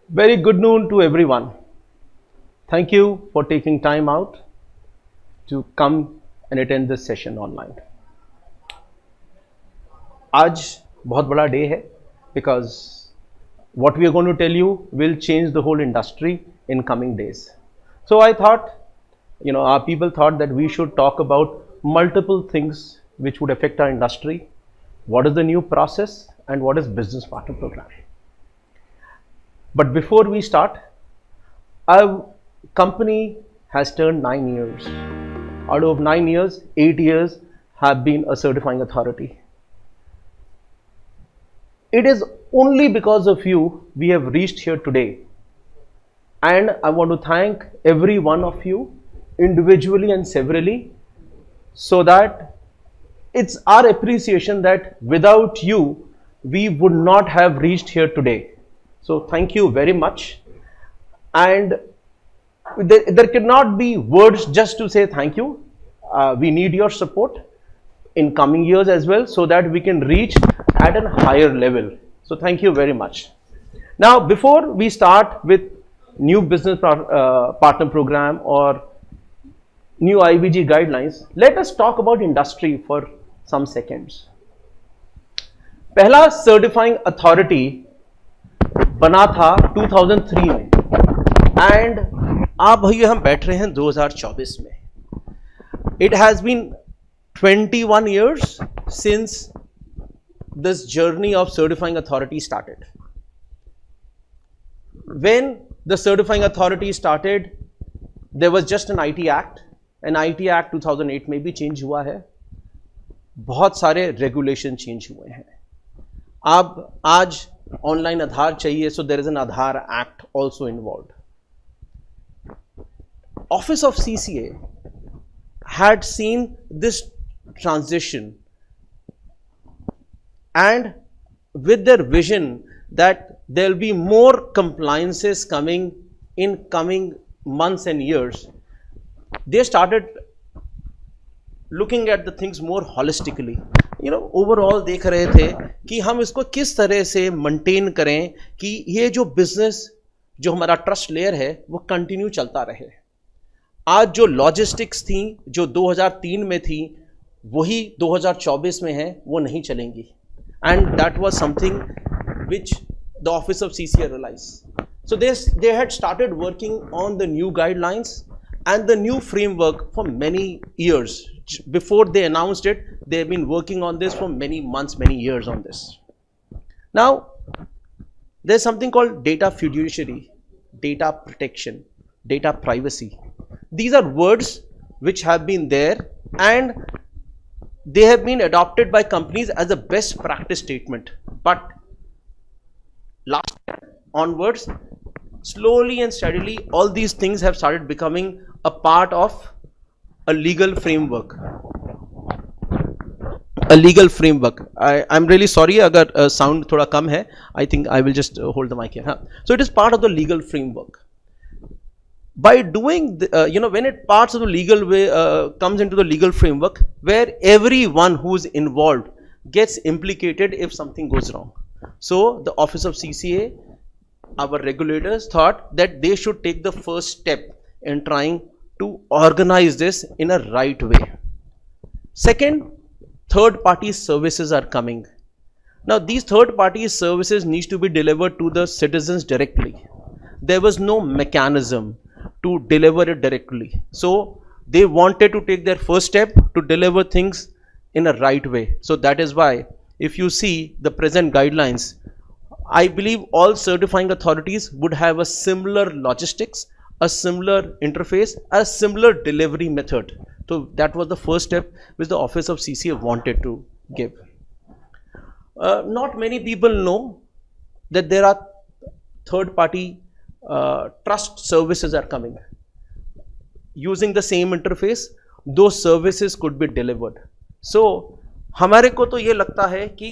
Very good noon to everyone. Thank you for taking time out to come and attend this session online. आज बहुत बड़ा day है because what we are going to tell you will change the whole industry in coming days. So I thought, our people thought that we should talk about multiple things which would affect our industry. What is the new process and what is business partner program? But before we start, our company has turned 9 years. Out of 9 years, 8 years have been a certifying authority. It is only because of you we have reached here today. And I want to thank every one of you individually and severally, so that it's our appreciation that without you, we would not have reached here today. So thank you very much. And there cannot be words just to say thank you. We need your support in coming years as well, so that we can reach at a higher level. So thank you very much. Now, before we start with new business partner program or new IBG guidelines, let us talk about industry for some seconds. पहला certifying authority बना था 2003 में, and आप भैया हम बैठ रहे हैं 2024 में. It has been 21 years since this journey of certifying authority started. When the certifying authority started, there was just an IT Act. An IT Act 2008 में भी चेंज हुआ है. बहुत सारे रेगुलेशन चेंज हुए हैं. अब आज ऑनलाइन आधार चाहिए, so there is an Aadhaar Act also involved. Office of CCA had seen this transition, and with their vision that there will be more compliances coming in coming months and years, they started looking at the things more holistically. Overall देख रहे थे कि हम इसको किस तरह से maintain करें कि ये जो बिजनेस, जो हमारा ट्रस्ट लेयर है, वो कंटिन्यू चलता रहे. आज जो लॉजिस्टिक्स थी जो 2003 में थी वही 2024 में है, वो नहीं चलेंगी. And that was something which the office of CCA realized. So they had started working on the new guidelines and the new framework for many years. Before they announced it, they have been working on this for many months, many years on this. Now, there's something called data fiduciary, data protection, data privacy. These are words which have been there, and they have been adopted by companies as a best practice statement. But last year onwards, slowly and steadily, all these things have started becoming a part of a legal framework. I'm really sorry अगर sound थोड़ा कम है. I think I will just hold the mic here. So it is part of the legal framework. By doing when it parts of the legal way comes into the legal framework, where everyone who is involved gets implicated if something goes wrong. So the office of CCA, our regulators, thought that they should take the first step in trying to organize this in a right way. Second, third party services are coming. Now these third party services need to be delivered to the citizens directly. There was no mechanism to deliver it directly. So they wanted to take their first step to deliver things in a right way. So that is why if you see the present guidelines, I believe all certifying authorities would have a similar logistics, a similar interface, a similar delivery method. So that was the first step which the office of CCA wanted to give. Not many people know that there are third party trust services are coming. Using the same interface, those services could be delivered. So हमारे को तो ये लगता है कि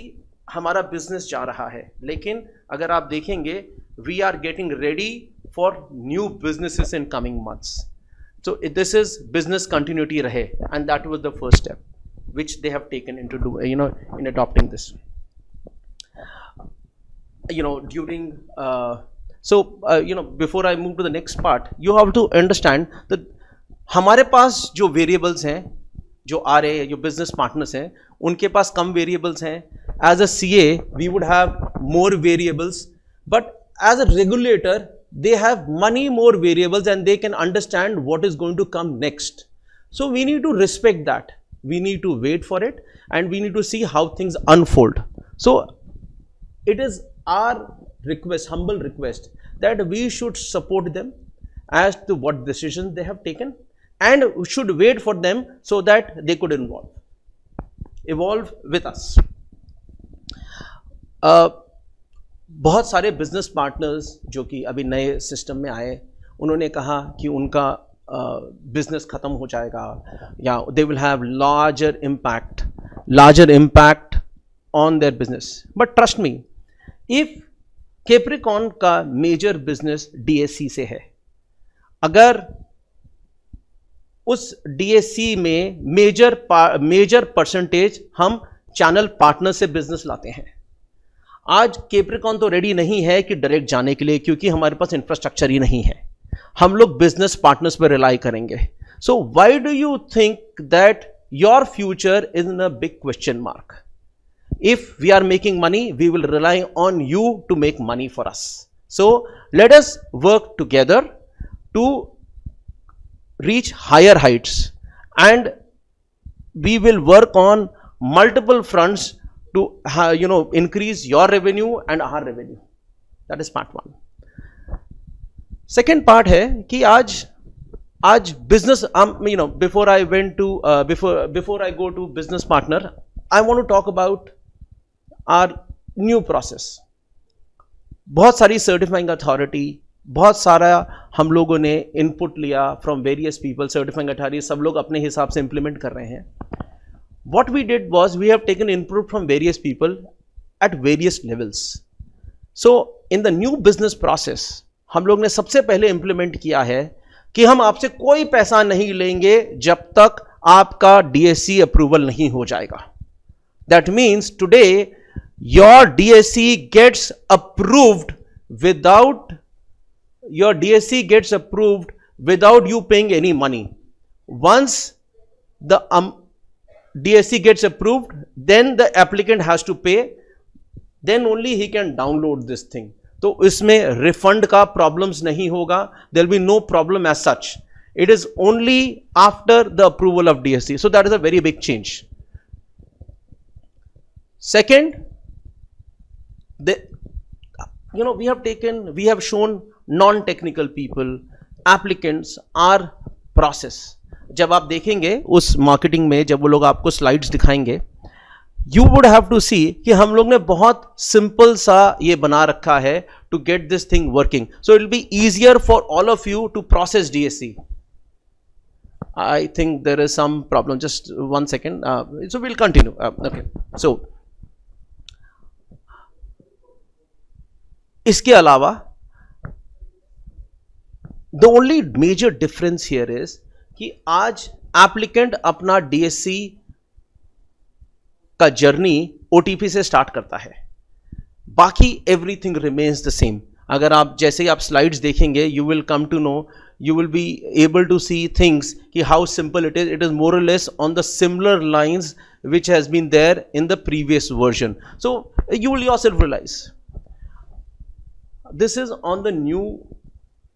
हमारा business जा रहा है, लेकिन अगर आप देखेंगे, we are getting ready for new businesses in coming months. So this is business continuity rahe, and that was the first step which they have taken into in adopting this. During So, before I move to the next part, you have to understand that हमारे पास जो variables हैं, जो आ रहे हैं, जो business partners हैं, उनके पास कम वेरिएबल्स हैं. As a CA, we would have more variables, but as a regulator, they have many more variables and they can understand what is going to come next. So we need to respect that. We need to wait for it and we need to see how things unfold. So it is our request, humble request, that we should support them as to what decisions they have taken and we should wait for them so that they could evolve with us. बहुत सारे business partners जो कि अभी नए system में आए, उन्होंने कहा कि उनका बिजनेस खत्म हो जाएगा या they will have larger impact on their business. But trust me, if Capricorn का मेजर बिजनेस DSC से है, अगर उस DSC में मेजर परसेंटेज हम चैनल पार्टनर से बिजनेस लाते हैं. आज कैप्रिकॉर्न तो रेडी नहीं है कि डायरेक्ट जाने के लिए, क्योंकि हमारे पास इंफ्रास्ट्रक्चर ही नहीं है. हम लोग बिजनेस पार्टनर्स पर रिलाई करेंगे. So why do you think that your future is in a big question mark? If we are making money, we will rely on you to make money for us. So let us work together to reach higher heights and we will work on multiple fronts to increase your revenue and our revenue. That is part one. Second part है कि आज business, before I went to before I go to business partner, I want to talk about our new process. बहुत सारी certifying authority, बहुत सारा हम लोगों ने इनपुट लिया from various people. Certifying authority सब लोग अपने हिसाब से इंप्लीमेंट कर रहे हैं. What we did was we have taken input from various people at various levels. So in the new business process हम लोग ने सबसे पहले इंप्लीमेंट किया है कि हम आपसे कोई पैसा नहीं लेंगे जब तक आपका DSC अप्रूवल नहीं हो जाएगा. That means today your DSC gets approved your DSC gets approved without you paying any money. Once the DSC gets approved, then the applicant has to pay, then only he can download this thing. तो इसमें refund का problems नहीं होगा. There will be no problem as such. It is only after the approval of DSC. So that is a very big change. Second, we have shown non-technical people, applicants, our process. जब आप देखेंगे उस marketing में, जब वो लोग आपको slides दिखाएंगे, you would have to see कि हम लोग ने बहुत सिंपल सा ये बना रखा है to get this thing working. So it will be easier for all of you to process DSC. I think there is some problem. Just 1 second. So we'll continue. Okay. So इसके अलावा the only major difference here is कि आज applicant अपना DSC का journey OTP से start करता है. बाकी एवरीथिंग रिमेन्स द सेम. अगर आप जैसे ही आप स्लाइड्स देखेंगे, you will come to know, you will be able to see things ki how simple it is. It is more or less on the similar lines which has been there in the previous version. So you will yourself realize this is on the new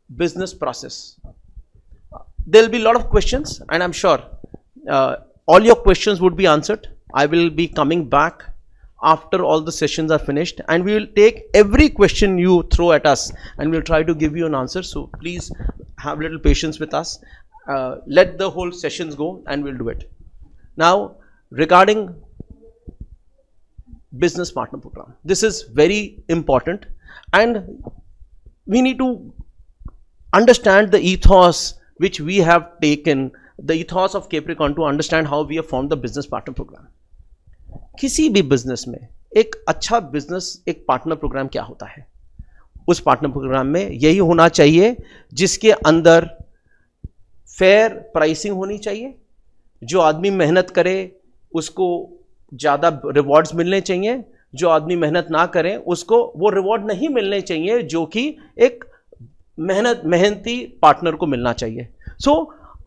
business process. There will be a lot of questions and I'm sure all your questions would be answered. I will be coming back after all the sessions are finished and we will take every question you throw at us and we'll try to give you an answer. So please have a little patience with us. Let the whole sessions go and we'll do it. Now regarding business partner program, this is very important and we need to understand the ethos which we have taken, the ethos of Capricorn, to understand how we have formed the business partner program. किसी भी business में एक अच्छा business, एक partner programme क्या होता है? उस पार्टनर प्रोग्राम में यही होना चाहिए जिसके अंदर फेयर प्राइसिंग होनी चाहिए, जो आदमी मेहनत करे उसको ज़्यादा रिवॉर्ड्स मिलने चाहिए, जो आदमी मेहनत ना करें उसको वो रिवॉर्ड नहीं मिलने चाहिए जो कि एक मेहनती पार्टनर को मिलना चाहिए. सो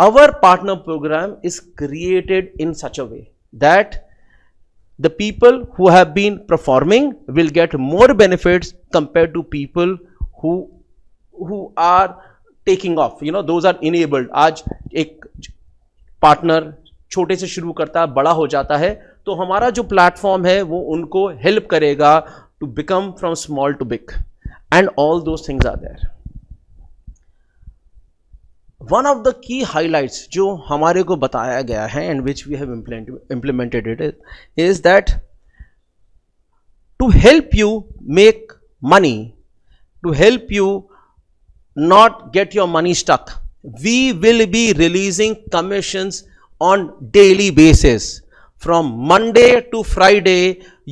our partner program is created in such a way that the people who have been performing will get more benefits compared to people who are taking off. You know, those are enabled. आज एक partner छोटे से शुरू करता है, बड़ा हो जाता है, तो हमारा जो प्लेटफॉर्म है वो उनको हेल्प करेगा to become from small to big, and all those things are there. One of the key highlights जो हमारे को बताया गया है and which we have implemented it is that to help you make money, to help you not get your money stuck, we will be releasing commissions on daily basis. From Monday to Friday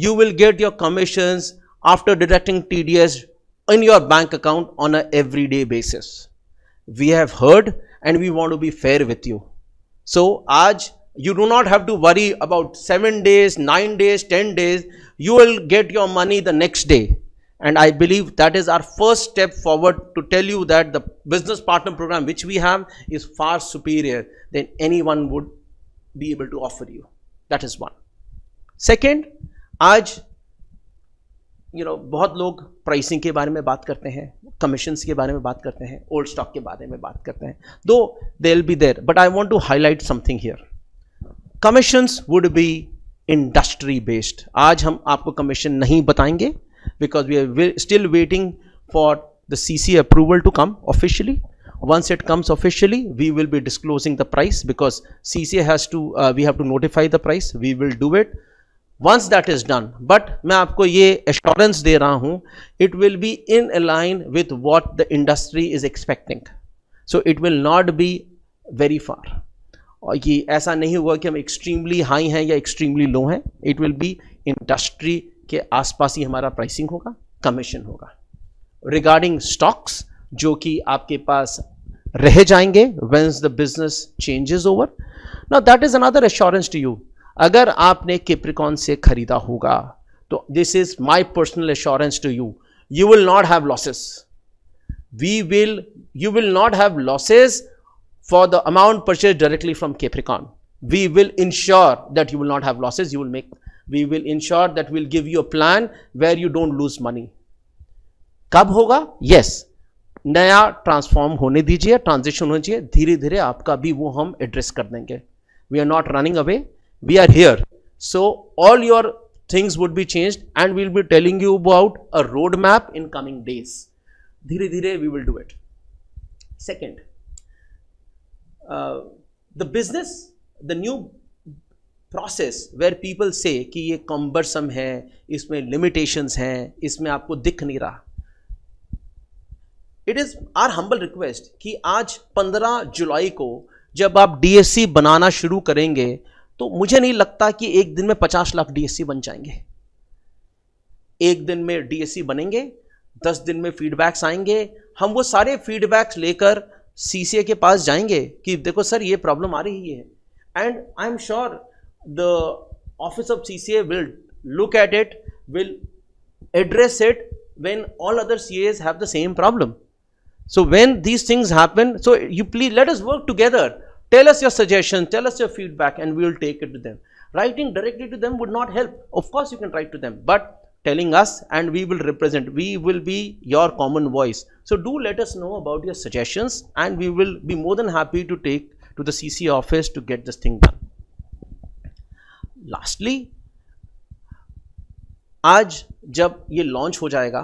you will get your commissions after deducting TDS in your bank account on a everyday basis. We have heard and we want to be fair with you. So aaj you do not have to worry about 7 days, 9 days, 10 days. You will get your money the next day. And I believe that is our first step forward to tell you that the business partner program which we have is far superior than anyone would be able to offer you. That is one. Second, आज बहुत लोग pricing के बारे में बात करते हैं, commissions के बारे में बात करते हैं, ओल्ड स्टॉक के बारे में बात करते हैं, though they will be there, but I want to highlight something here. Commissions would be industry based. आज हम आपको कमीशन नहीं बताएंगे because we are still waiting for the CC approval to come officially. Once it comes officially, we will be disclosing the price because CC has to, we have to notify the price. We will do it once that is done. But मैं आपको ये assurance दे रहा हूँ, it will be in line with what the industry is expecting. So it will not be very far. और ये ऐसा नहीं हुआ कि हम extremely high हैं या extremely low हैं. It will be industry के आसपास ही हमारा प्राइसिंग होगा, कमीशन होगा. रिगार्डिंग स्टॉक्स जो कि आपके पास रह जाएंगे once the business changes over, now that is another assurance to you. अगर आपने कैप्रिकॉन से खरीदा होगा तो this is my personal assurance to you, you will not have losses. You will not have losses for the amount purchased directly from Capricorn. We will ensure that you will not have losses. We will ensure that we'll give you a plan where you don't lose money. कब होगा? Yes, नया transform होने दीजिए, transition होने चाहिए, धीरे धीरे आपका भी वो हम एड्रेस कर देंगे. We are not running away, we are here. So all your things would be changed and we'll be telling you about a roadmap in coming days. धीरे धीरे we will do it. Second, the business, the new process where people say कि ये cumbersome है, इसमें limitations हैं, इसमें आपको दिख नहीं रहा. It is our humble request कि आज 15 जुलाई को जब आप DSC बनाना शुरू करेंगे तो मुझे नहीं लगता कि एक दिन में 50 लाख DSC बन जाएंगे. एक दिन में DSC बनेंगे, 10 दिन में फीडबैक्स आएंगे, हम वो सारे फीडबैक्स लेकर CCA के पास जाएंगे कि देखो सर ये प्रॉब्लम आ रही है, and I am sure the office of CCA will look at it, will address it when all other CAs have the same problem. So when these things happen, so you please let us work together. Tell us your suggestions, tell us your feedback, and we will take it to them. Writing directly to them would not help. Of course you can write to them, but telling us and we will represent, we will be your common voice. So do let us know about your suggestions and we will be more than happy to take to the CCA office to get this thing done. Lastly, आज जब ये launch हो जाएगा,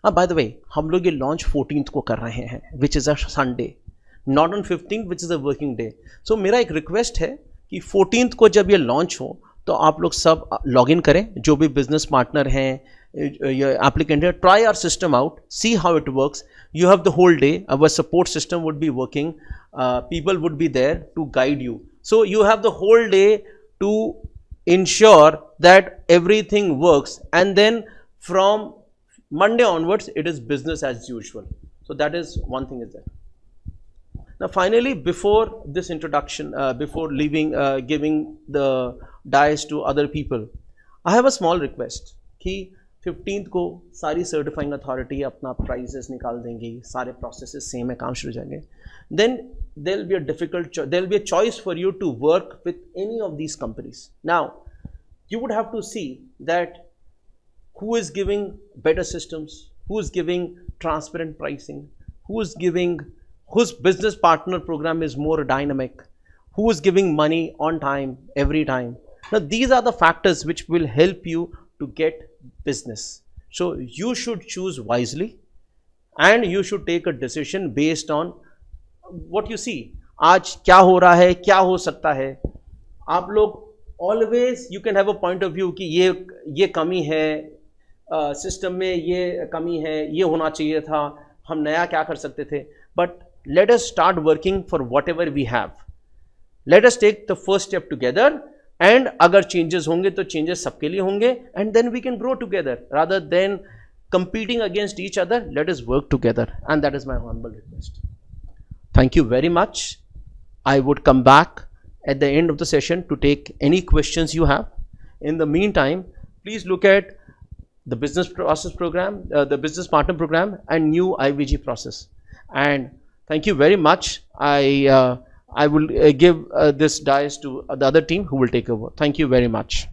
by the way हम लोग ये launch 14th को कर रहे हैं which is a Sunday, not on 15th which is a working day. So मेरा एक रिक्वेस्ट है कि 14th को जब ये लॉन्च हो तो आप लोग सब लॉग इन करें, जो भी बिजनेस पार्टनर हैं, एप्लीकेंट है, try our system out, see how it works. You have the whole day, our support system would be working, people would be there to guide you. So you have the whole day to ensure that everything works, and then from Monday onwards it is business as usual. So that is one thing is there. Now finally, before this introduction, before leaving, giving the dice to other people, I have a small request कि 15th को सारी certifying authority अपना prices निकाल देंगी, सारे processes same है, काम शुरू हो जाएंगे, then there will be a there will be a choice for you to work with any of these companies. Now, you would have to see that who is giving better systems, who is giving transparent pricing, whose business partner program is more dynamic, who is giving money on time, every time. Now, these are the factors which will help you to get business. So, you should choose wisely and you should take a decision based on what you see. आज क्या हो रहा है, क्या हो सकता है. आप लोग always you can have a point of view कि ये कमी है, सिस्टम में ये कमी है, ये होना चाहिए था, हम नया क्या कर सकते थे. But let us start working for whatever we have. Let us take the first step together, and अगर changes होंगे तो changes सबके लिए होंगे, and then we can grow together rather than competing against each other. Let us work together, and that is my humble request. Thank you very much. I would come back at the end of the session to take any questions you have. In the meantime, please look at the business process program, the business partner program, and new IVG process. And thank you very much. I will give this dice to the other team who will take over. Thank you very much.